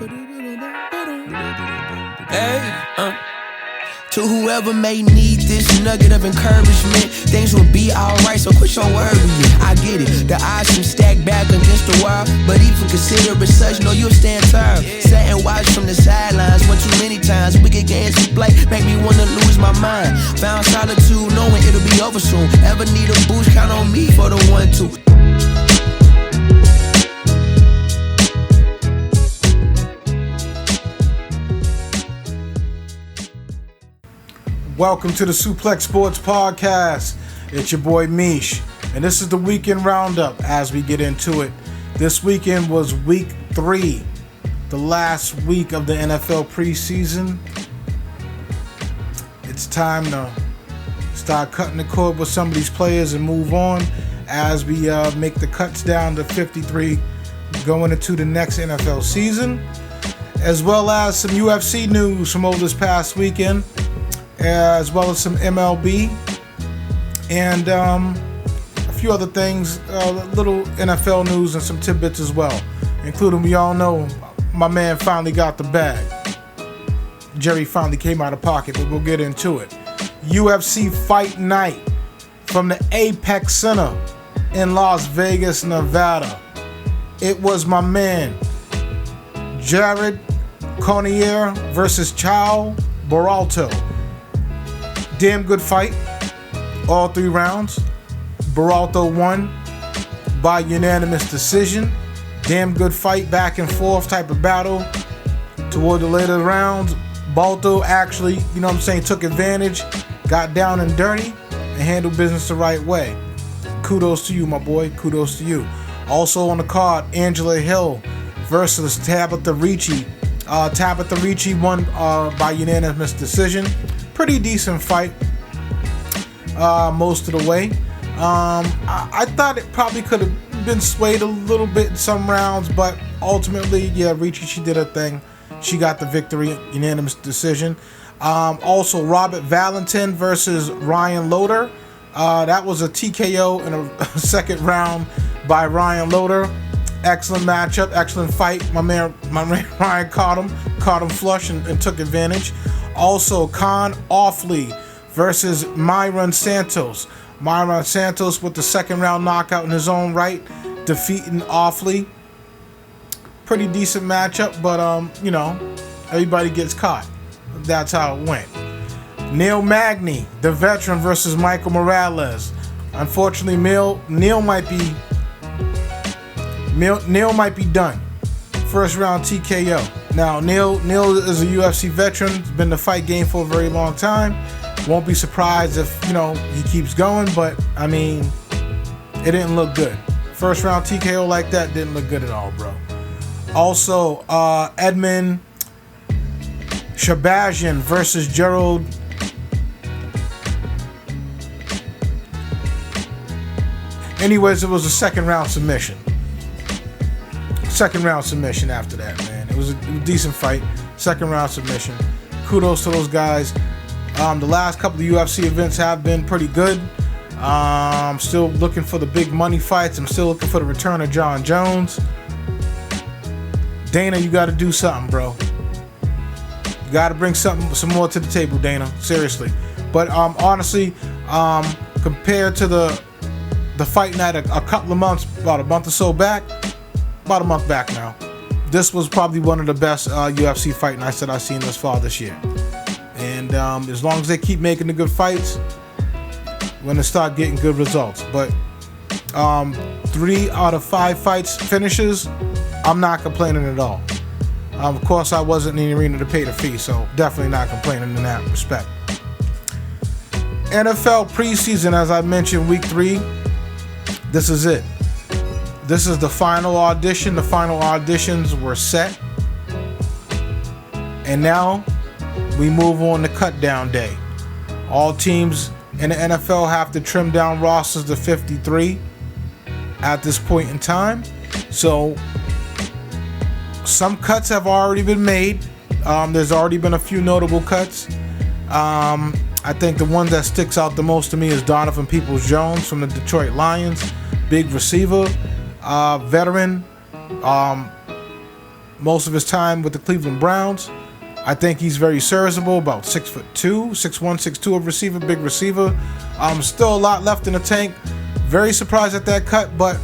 Hey, to whoever may need this nugget of encouragement, things will be alright, so quit your worrying. I get it, the odds seem stacked back against the wall, but even consider it such, know you'll stand tall. Sat and watch from the sidelines one too many times. Wicked games to play make me wanna lose my mind. Found solitude knowing it'll be over soon. Ever need a boost, count on me for the 1-2. Welcome to the Suplex Sports Podcast. It's your boy Mish, and this is the Weekend Roundup. As we get into it, this weekend was week 3, the last week of the NFL preseason. It's time to start cutting the cord with some of these players and move on as we make the cuts down to 53 going into the next NFL season, as well as some UFC news from over this past weekend, as well as some MLB and a few other things, little NFL news and some tidbits as well, including, we all know, my man finally got the bag. Jerry finally came out of pocket, but we'll get into it. UFC Fight Night from the Apex Center in Las Vegas, Nevada. It was my man Jared Cannonier versus Chao Beralto. Damn good fight, all 3 rounds. Beralto won by unanimous decision. Damn good fight, back and forth type of battle. Toward the later rounds, Beralto actually, took advantage, got down and dirty, and handled business the right way. Kudos to you, my boy. Kudos to you. Also on the card, Angela Hill versus Tabitha Ricci. Tabitha Ricci won by unanimous decision. Pretty decent fight most of the way. I thought it probably could have been swayed a little bit in some rounds, but ultimately, Ricci, she did her thing. She got the victory, unanimous decision. Also, Robert Valentin versus Ryan Loder. That was a TKO in a second round by Ryan Loder. Excellent matchup, excellent fight. My man Ryan caught him flush and took advantage. Also, Con Offley versus Myron Santos. Myron Santos with the second round knockout in his own right, defeating Offley. Pretty decent matchup, but everybody gets caught. That's how it went. Neil Magny, the veteran, versus Michael Morales. Unfortunately, Neil might be done. First round TKO. Now, Neil is a UFC veteran. He's been in the fight game for a very long time. Won't be surprised if, he keeps going, but, it didn't look good. First round TKO like that didn't look good at all, bro. Also, Edmund Shabazian versus Gerald. Anyways, it was a second round submission. Second round submission after that, man. It was a decent fight. Second round submission. Kudos to those guys. The last couple of UFC events have been pretty good. I'm still looking for the big money fights. I'm still looking for the return of John Jones. Dana, you got to do something, bro. You got to bring some more to the table, Dana. Seriously. But honestly, compared to the fight night a couple of months, about a month or so back, about a month back now, this was probably one of the best UFC fight nights that I've seen thus far this year. And as long as they keep making the good fights, we're going to start getting good results. But 3 out of 5 fights finishes, I'm not complaining at all. Of course, I wasn't in the arena to pay the fee, so definitely not complaining in that respect. NFL preseason, as I mentioned, week 3, this is it. This is the final audition. The final auditions were set. And now we move on to cut down day. All teams in the NFL have to trim down rosters to 53 at this point in time. So some cuts have already been made. There's already been a few notable cuts. I think the one that sticks out the most to me is Donovan Peoples-Jones from the Detroit Lions. Big receiver, veteran. most of his time with the Cleveland Browns. I think he's very serviceable, about 6'2", 6'1", 6'2" of receiver, big receiver. Still a lot left in the tank. Very surprised at that cut, but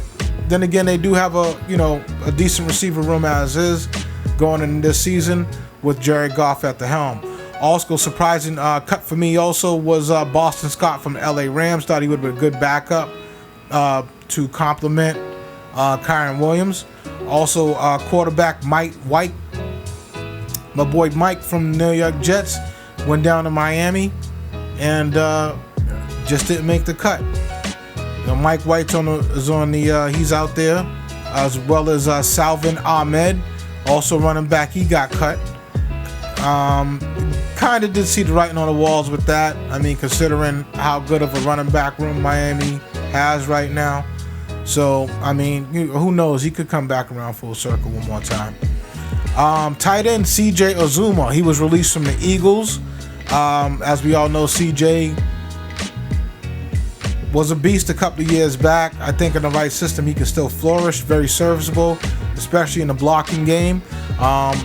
then again, they do have a decent receiver room as is going in this season with Jared Goff at the helm. Also surprising cut for me also was Boston Scott from the LA Rams. Thought he would have been a good backup to complement Kyren Williams. Also quarterback Mike White, my boy Mike from the New York Jets, went down to Miami and just didn't make the cut. Mike White's he's out there, as well as Salvin Ahmed, also running back. He got cut. Kind of did see the writing on the walls with that. I mean, considering how good of a running back room Miami has right now. So, I mean, who knows? He could come back around full circle one more time. Tight end CJ Uzomah. He was released from the Eagles. As we all know, CJ was a beast a couple of years back. I think in the right system, he can still flourish. Very serviceable, especially in the blocking game.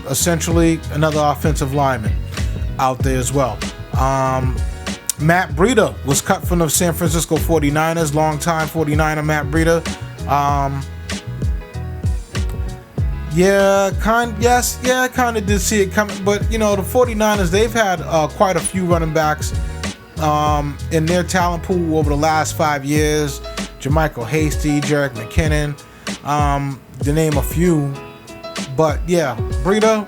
Essentially, another offensive lineman out there as well. Matt Breida was cut from the San Francisco 49ers. Longtime 49er Matt Breida. Kind of did see it coming. But, the 49ers, they've had quite a few running backs in their talent pool over the last 5 years. Jermichael Hasty, Jerick McKinnon, to name a few. But yeah, Breida,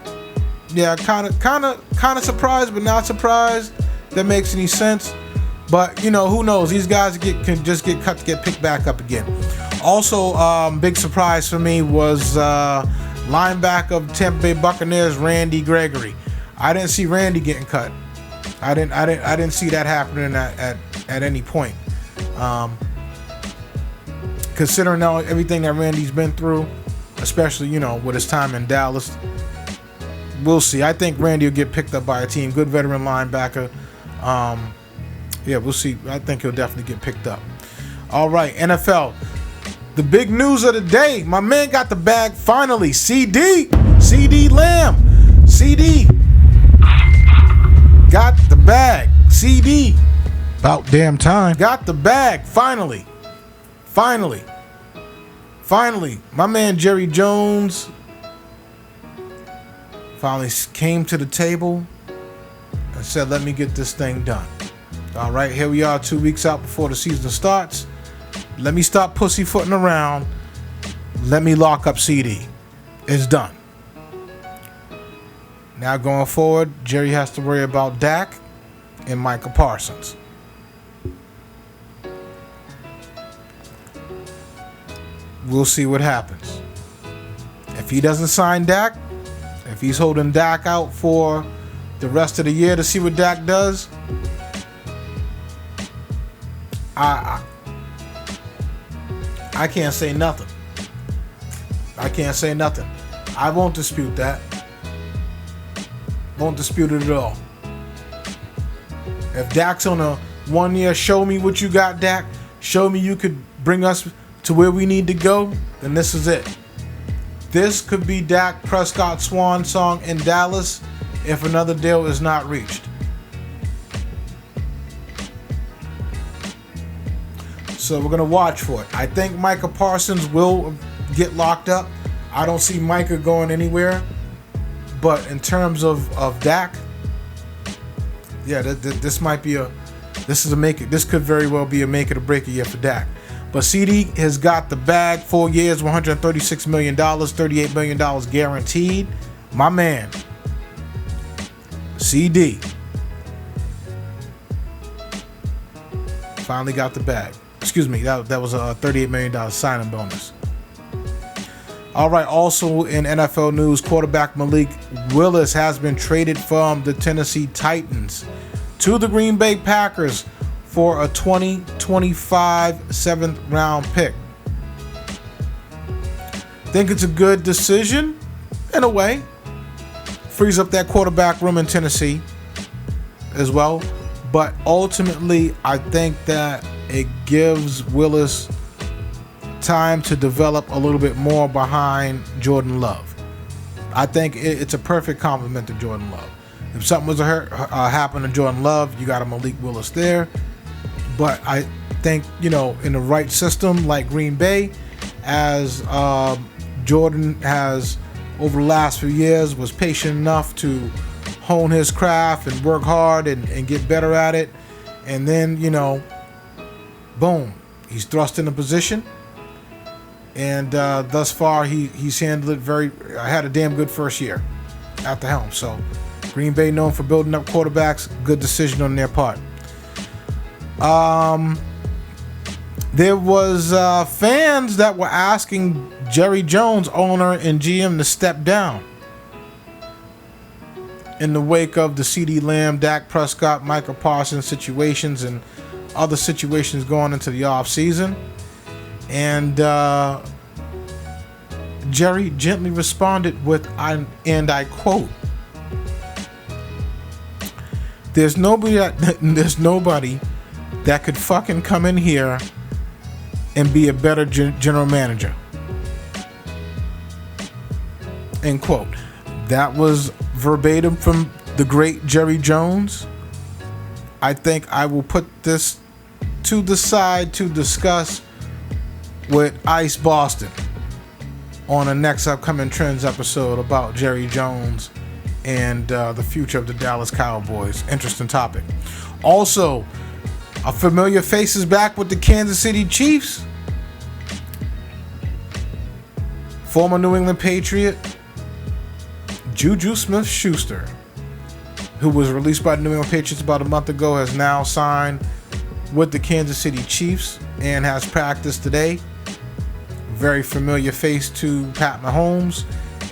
kind of surprised, but not surprised that makes any sense. But who knows? These guys can just get cut to get picked back up again. Also, big surprise for me was linebacker of Tampa Bay Buccaneers, Randy Gregory. I didn't see Randy getting cut. I didn't see that happening at any point. Considering everything that Randy's been through, especially with his time in Dallas, we'll see. I think Randy will get picked up by a team. Good veteran linebacker. We'll see. I think he'll definitely get picked up. All right, NFL. The big news of the day. My man got the bag finally. CD Lamb. CD got the bag. CD. About damn time. Got the bag finally. Finally. My man Jerry Jones finally came to the table and said, let me get this thing done. All right, here we are 2 weeks out before the season starts. Let me stop pussyfooting around. Let me lock up CD. It's done. Now going forward, Jerry has to worry about Dak and Micah Parsons. We'll see what happens. If he doesn't sign Dak, if he's holding Dak out for the rest of the year to see what Dak does, I can't say nothing. I won't dispute that. Won't dispute it at all. If Dak's on a 1 year, show me what you got, Dak. Show me you could bring us to where we need to go, then this is it. This could be Dak Prescott's swan song in Dallas if another deal is not reached. So we're going to watch for it. I think Micah Parsons will get locked up. I don't see Micah going anywhere. But in terms of Dak, this might be this could very well be a make it or break it year for Dak. But CD has got the bag, 4 years, $136 million, $38 million guaranteed. My man, CD, finally got the bag. Excuse me, that was a $38 million signing bonus. All right, also in NFL news, quarterback Malik Willis has been traded from the Tennessee Titans to the Green Bay Packers for a 2025 7th round pick. Think it's a good decision in a way. Frees up that quarterback room in Tennessee as well. But ultimately, I think that it gives Willis time to develop a little bit more behind Jordan Love. I think it's a perfect compliment to Jordan Love. If something was to happen to Jordan Love, you got a Malik Willis there. But I think, in the right system like Green Bay, as Jordan has over the last few years was patient enough to hone his craft and work hard and get better at it. And then, boom, he's thrust in a position. And thus far, he's handled it had a damn good first year at the helm. So Green Bay known for building up quarterbacks. Good decision on their part. There was fans that were asking Jerry Jones, owner and GM, to step down in the wake of the CeeDee Lamb, Dak Prescott, Michael Parsons situations and other situations going into the offseason. And Jerry gently responded with, and I quote, There's nobody that could fucking come in here and be a better general manager. End quote. That was verbatim from the great Jerry Jones. I think I will put this to the side to discuss with Ice Boston on a next upcoming Trends episode about Jerry Jones and the future of the Dallas Cowboys. Interesting topic. Also, a familiar face is back with the Kansas City Chiefs. Former New England Patriot Juju Smith-Schuster, who was released by the New England Patriots about a month ago, has now signed with the Kansas City Chiefs and has practiced today. Very familiar face to Pat Mahomes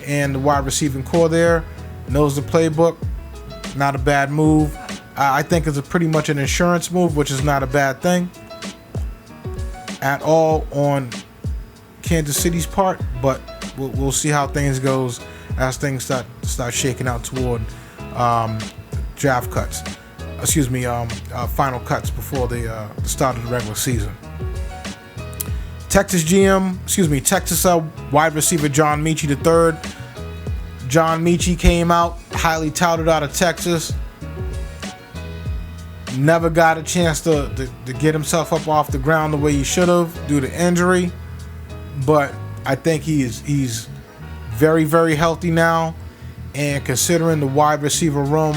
and the wide receiving core there. Knows the playbook. Not a bad move. I think it's pretty much an insurance move, which is not a bad thing at all on Kansas City's part, but we'll see how things goes as things start shaking out toward draft cuts. Final cuts before the start of the regular season. Texas wide receiver John Mechie III. John Mechie came out, highly touted out of Texas. Never got a chance to get himself up off the ground the way he should have due to injury. But I think he's very, very healthy now. And considering the wide receiver room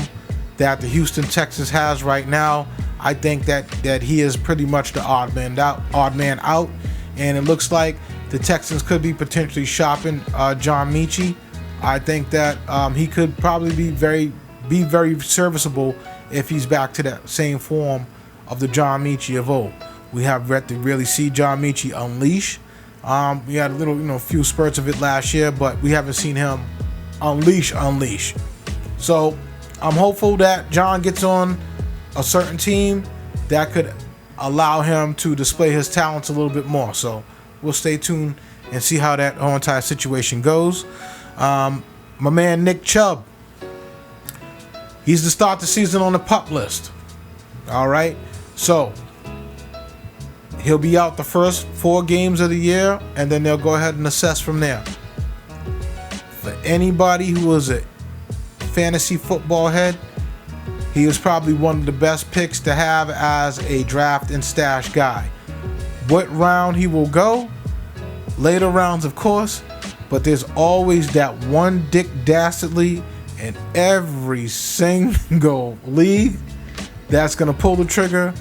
that the Houston Texans has right now, I think that he is pretty much the odd man out. And it looks like the Texans could be potentially shopping John Mechie. I think that he could probably be very serviceable if he's back to that same form of the John Mechie of old. We have yet to really see John Mechie unleash. We had a little, few spurts of it last year, but we haven't seen him unleash. So I'm hopeful that John gets on a certain team that could allow him to display his talents a little bit more. So we'll stay tuned and see how that whole entire situation goes. My man Nick Chubb, he's to start the season on the PUP list. All right, so he'll be out the first 4 games of the year, and then they'll go ahead and assess from there. For anybody who was a fantasy football head, he was probably one of the best picks to have as a draft and stash guy. What round he will go? Later rounds, of course, but there's always that one Dick Dastardly in every single league that's going to pull the trigger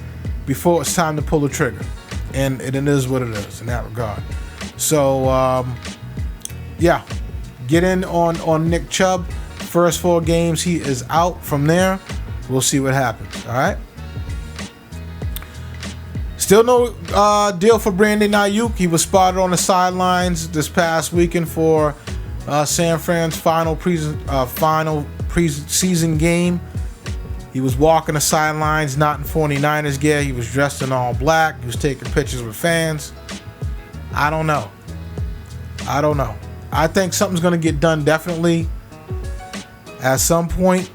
before it's time to pull the trigger. And it is what it is in that regard. So, get in on Nick Chubb. First 4 games, he is out. From there, we'll see what happens. All right. Still no deal for Brandon Ayuk. He was spotted on the sidelines this past weekend for San Fran's final preseason game. He was walking the sidelines, not in 49ers gear. He was dressed in all black. He was taking pictures with fans. I don't know. I think something's going to get done definitely at some point.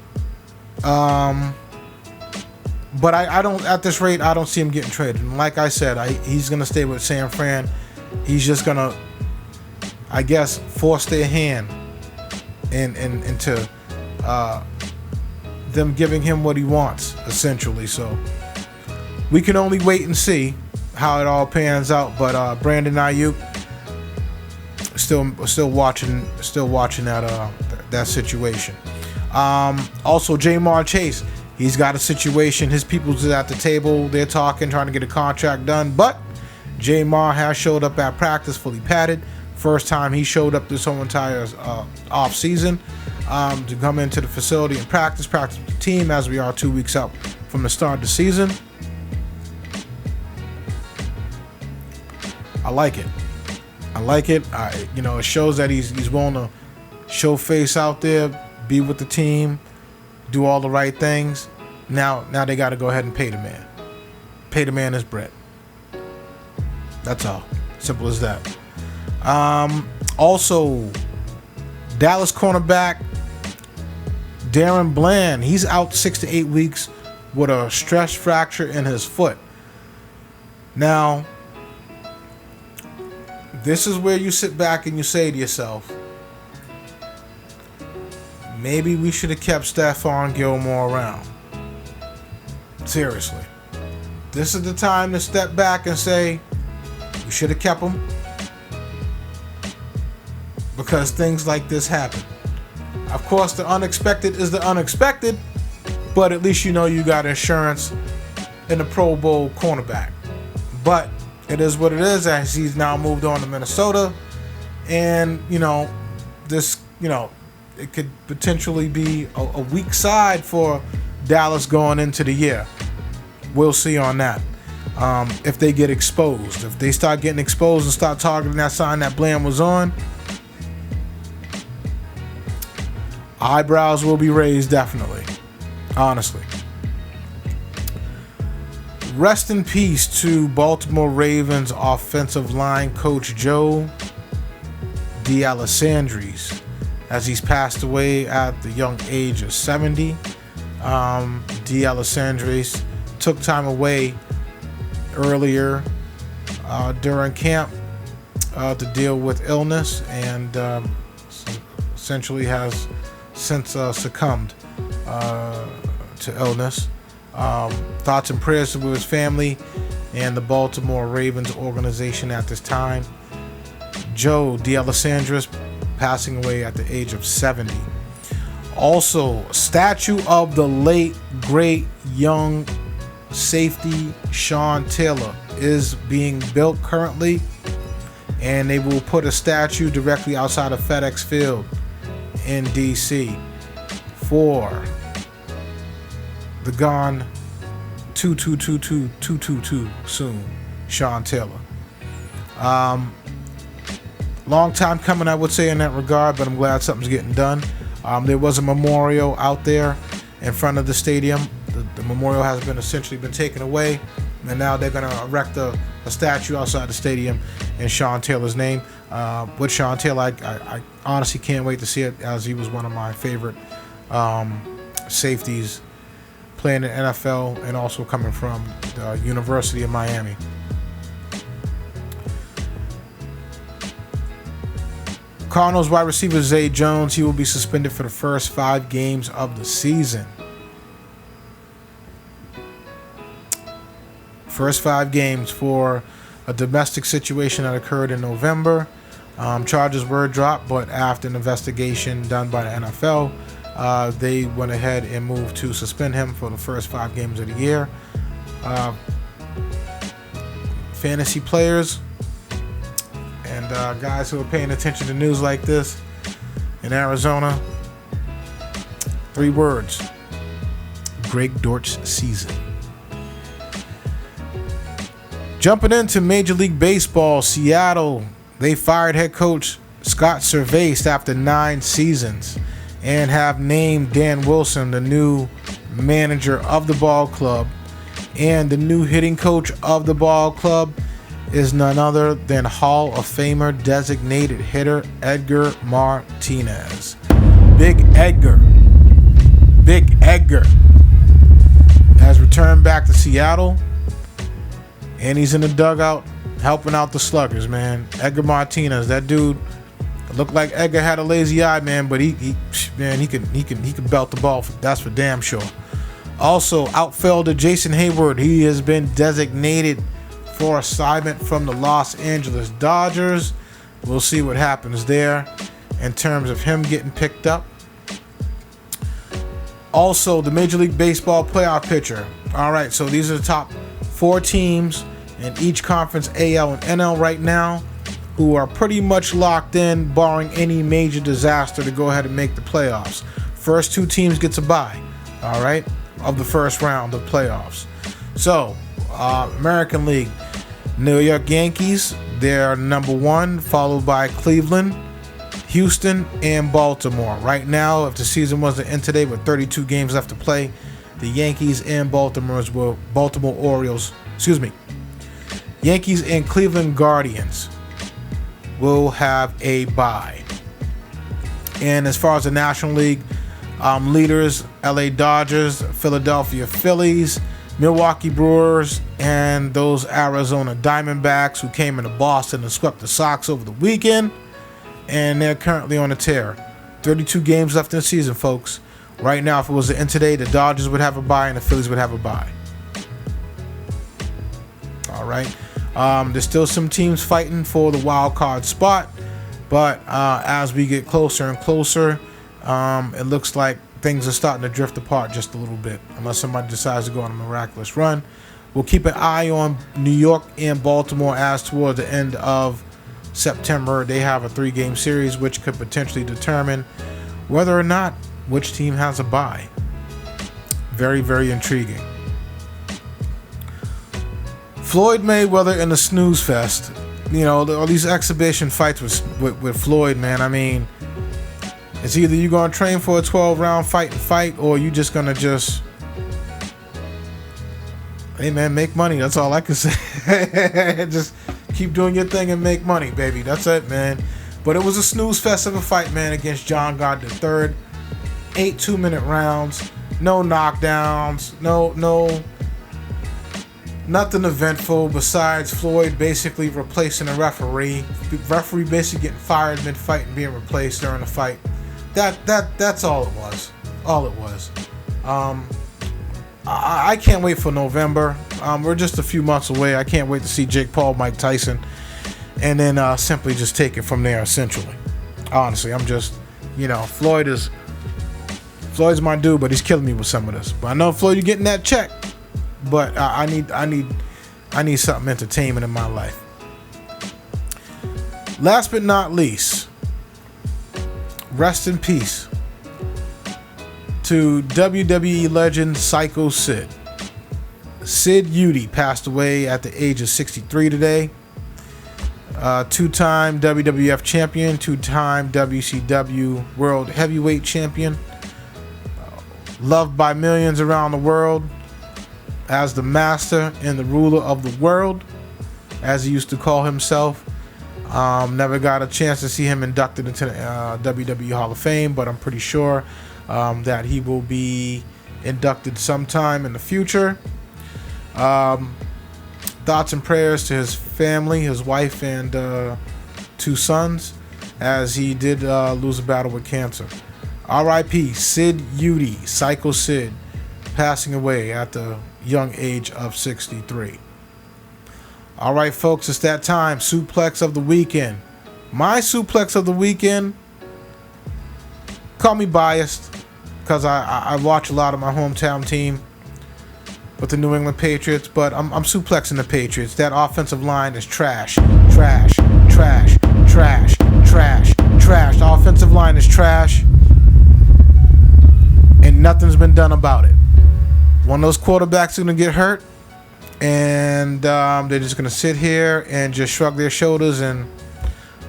But I don't, at this rate, I don't see him getting traded. And like I said, he's going to stay with San Fran. He's just going to, I guess, force their hand into them giving him what he wants, essentially. So we can only wait and see how it all pans out. But Brandon Ayuk still watching that situation. Also, Jamar Chase, he's got a situation. His people's at the table. They're talking, trying to get a contract done. But Jamar has showed up at practice fully padded. First time he showed up this whole entire off season to come into the facility and practice with the team, as we are 2 weeks out from the start of the season. I like it. It shows that he's willing to show face out there, be with the team, do all the right things. Now they got to go ahead and pay the man. Pay the man his bread. That's all. Simple as that. Also, Dallas cornerback Darren Bland, he's out 6 to 8 weeks with a stress fracture in his foot. Now, this is where you sit back and you say to yourself, maybe we should have kept Stephon Gilmore around. Seriously. This is the time to step back and say, we should have kept him. Because things like this happen. Of course, the unexpected is the unexpected, but at least you know you got insurance in the Pro Bowl cornerback. But it is what it is, as he's now moved on to Minnesota. And, this, it could potentially be a weak side for Dallas going into the year. We'll see on that. If they get exposed. If they start getting exposed and start targeting that sign that Bland was on, eyebrows will be raised, definitely. Honestly. Rest in peace to Baltimore Ravens offensive line coach Joe D'Alessandris, as he's passed away at the young age of 70. D'Alessandris took time away earlier during camp to deal with illness, and essentially has since succumbed to illness. Thoughts and prayers to his family and the Baltimore Ravens organization at this time. Joe D'Alessandris passing away at the age of 70. Also, statue of the late, great, young safety Sean Taylor is being built currently, and they will put a statue directly outside of FedEx Field in DC for the gone 222 soon Sean Taylor. Long time coming, I would say, in that regard, but I'm glad something's getting done. There was a memorial out there in front of the stadium. The memorial has essentially been taken away, and now they're going to erect a statue outside the stadium in Sean Taylor's name. With Sean Taylor, I honestly can't wait to see it, as he was one of my favorite safeties playing in the NFL and also coming from the University of Miami. Cardinals wide receiver Zay Jones, he will be suspended for the first 5 games of the season. First 5 games for a domestic situation that occurred in November. Charges were dropped, but after an investigation done by the NFL, they went ahead and moved to suspend him for the first 5 games of the year. Fantasy players and guys who are paying attention to news like this in Arizona, 3 words: Greg Dortch season. Jumping into Major League Baseball, Seattle, they fired head coach Scott Servais after 9 seasons and have named Dan Wilson the new manager of the ball club. And the new hitting coach of the ball club is none other than Hall of Famer designated hitter Edgar Martinez. Big Edgar has returned back to Seattle, and he's in the dugout helping out the sluggers, man. Edgar Martinez, that dude, Looked like Edgar had a lazy eye, man, but he can belt the ball. That's for damn sure. Also, outfielder Jason Hayward, he has been designated for assignment from the Los Angeles Dodgers. We'll see what happens there in terms of him getting picked up. Also, the Major League Baseball playoff picture. All right, so these are the top 4 teams in each conference, AL and NL right now, who are pretty much locked in, barring any major disaster, to go ahead and make the playoffs. First 2 teams gets a bye, all right, of the first round of playoffs. So, American League, New York Yankees, they're number 1, followed by Cleveland, Houston, and Baltimore. Right now, if the season was to end today with 32 games left to play, the Yankees and Yankees and Cleveland Guardians will have a bye. And as far as the National League leaders, LA Dodgers, Philadelphia Phillies, Milwaukee Brewers, and those Arizona Diamondbacks who came into Boston and swept the Sox over the weekend. And they're currently on a tear. 32 games left in the season, folks. Right now, if it was to end today, the Dodgers would have a bye and the Phillies would have a bye. All right. There's still some teams fighting for the wild card spot, but as we get closer and closer, it looks like things are starting to drift apart just a little bit, unless somebody decides to go on a miraculous run. We'll keep an eye on New York and Baltimore as toward the end of September. They have a 3-game series, which could potentially determine whether or not which team has a bye. Very, very intriguing. Floyd Mayweather in the snooze fest. You know, all these exhibition fights with Floyd, man. I mean, it's either you're going to train for a 12-round fight, or you just going to hey, man, make money. That's all I can say. Just keep doing your thing and make money, baby. That's it, man. But it was a snooze fest of a fight, man, against John God III. 8 2-minute rounds. No knockdowns. Nothing eventful besides Floyd basically replacing a referee. The referee basically getting fired mid-fight and being replaced during the fight. That's all it was. All it was. I can't wait for November. We're just a few months away. I can't wait to see Jake Paul, Mike Tyson, and then simply just take it from there. Essentially, honestly, I'm just, Floyd's my dude, but he's killing me with some of this. But I know, Floyd, you're getting that check, but I need something entertainment in my life. Last but not least, rest in peace to WWE legend Sycho Sid. Sid Eudy passed away at the age of 63 today. Two-time WWF champion, two-time WCW World Heavyweight champion. Loved by millions around the world as the master and the ruler of the world, as he used to call himself. Never got a chance to see him inducted into the WWE Hall of Fame, but I'm pretty sure that he will be inducted sometime in the future. Thoughts and prayers to his family, his wife, and 2 sons, as he did lose a battle with cancer. R.I.P. Sid Eudy, Sycho Sid, passing away at the young age of 63. All right, folks, it's that time. Suplex of the weekend. My suplex of the weekend, call me biased, because I watch a lot of my hometown team with the New England Patriots, but I'm suplexing the Patriots. That offensive line is trash. Trash. Trash. Trash. Trash. Trash. The offensive line is trash, and nothing's been done about it. One of those quarterbacks are going to get hurt, and they're just going to sit here and just shrug their shoulders and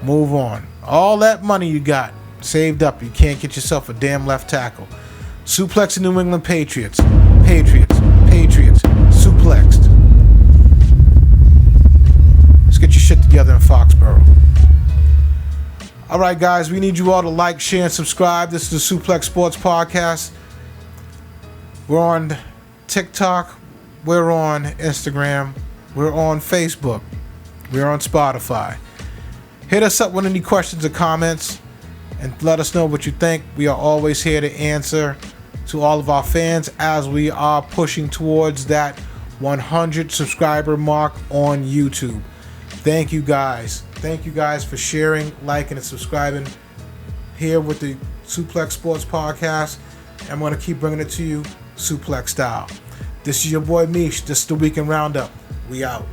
move on. All that money you got saved up, you can't get yourself a damn left tackle. Suplexing New England Patriots. Patriots. Suplexed. Let's get your shit together in Foxborough. All right, guys, we need you all to like, share, and subscribe. This is the Suplex Sports Podcast. We're on TikTok. We're on Instagram. We're on Facebook. We're on Spotify. Hit us up with any questions or comments and let us know what you think. We are always here to answer to all of our fans as we are pushing towards that 100 subscriber mark on YouTube. Thank you guys. Thank you guys for sharing, liking, and subscribing here with the Suplex Sports Podcast. I'm going to keep bringing it to you Suplex style. This is your boy Mish. This is the Weekend Roundup. We out.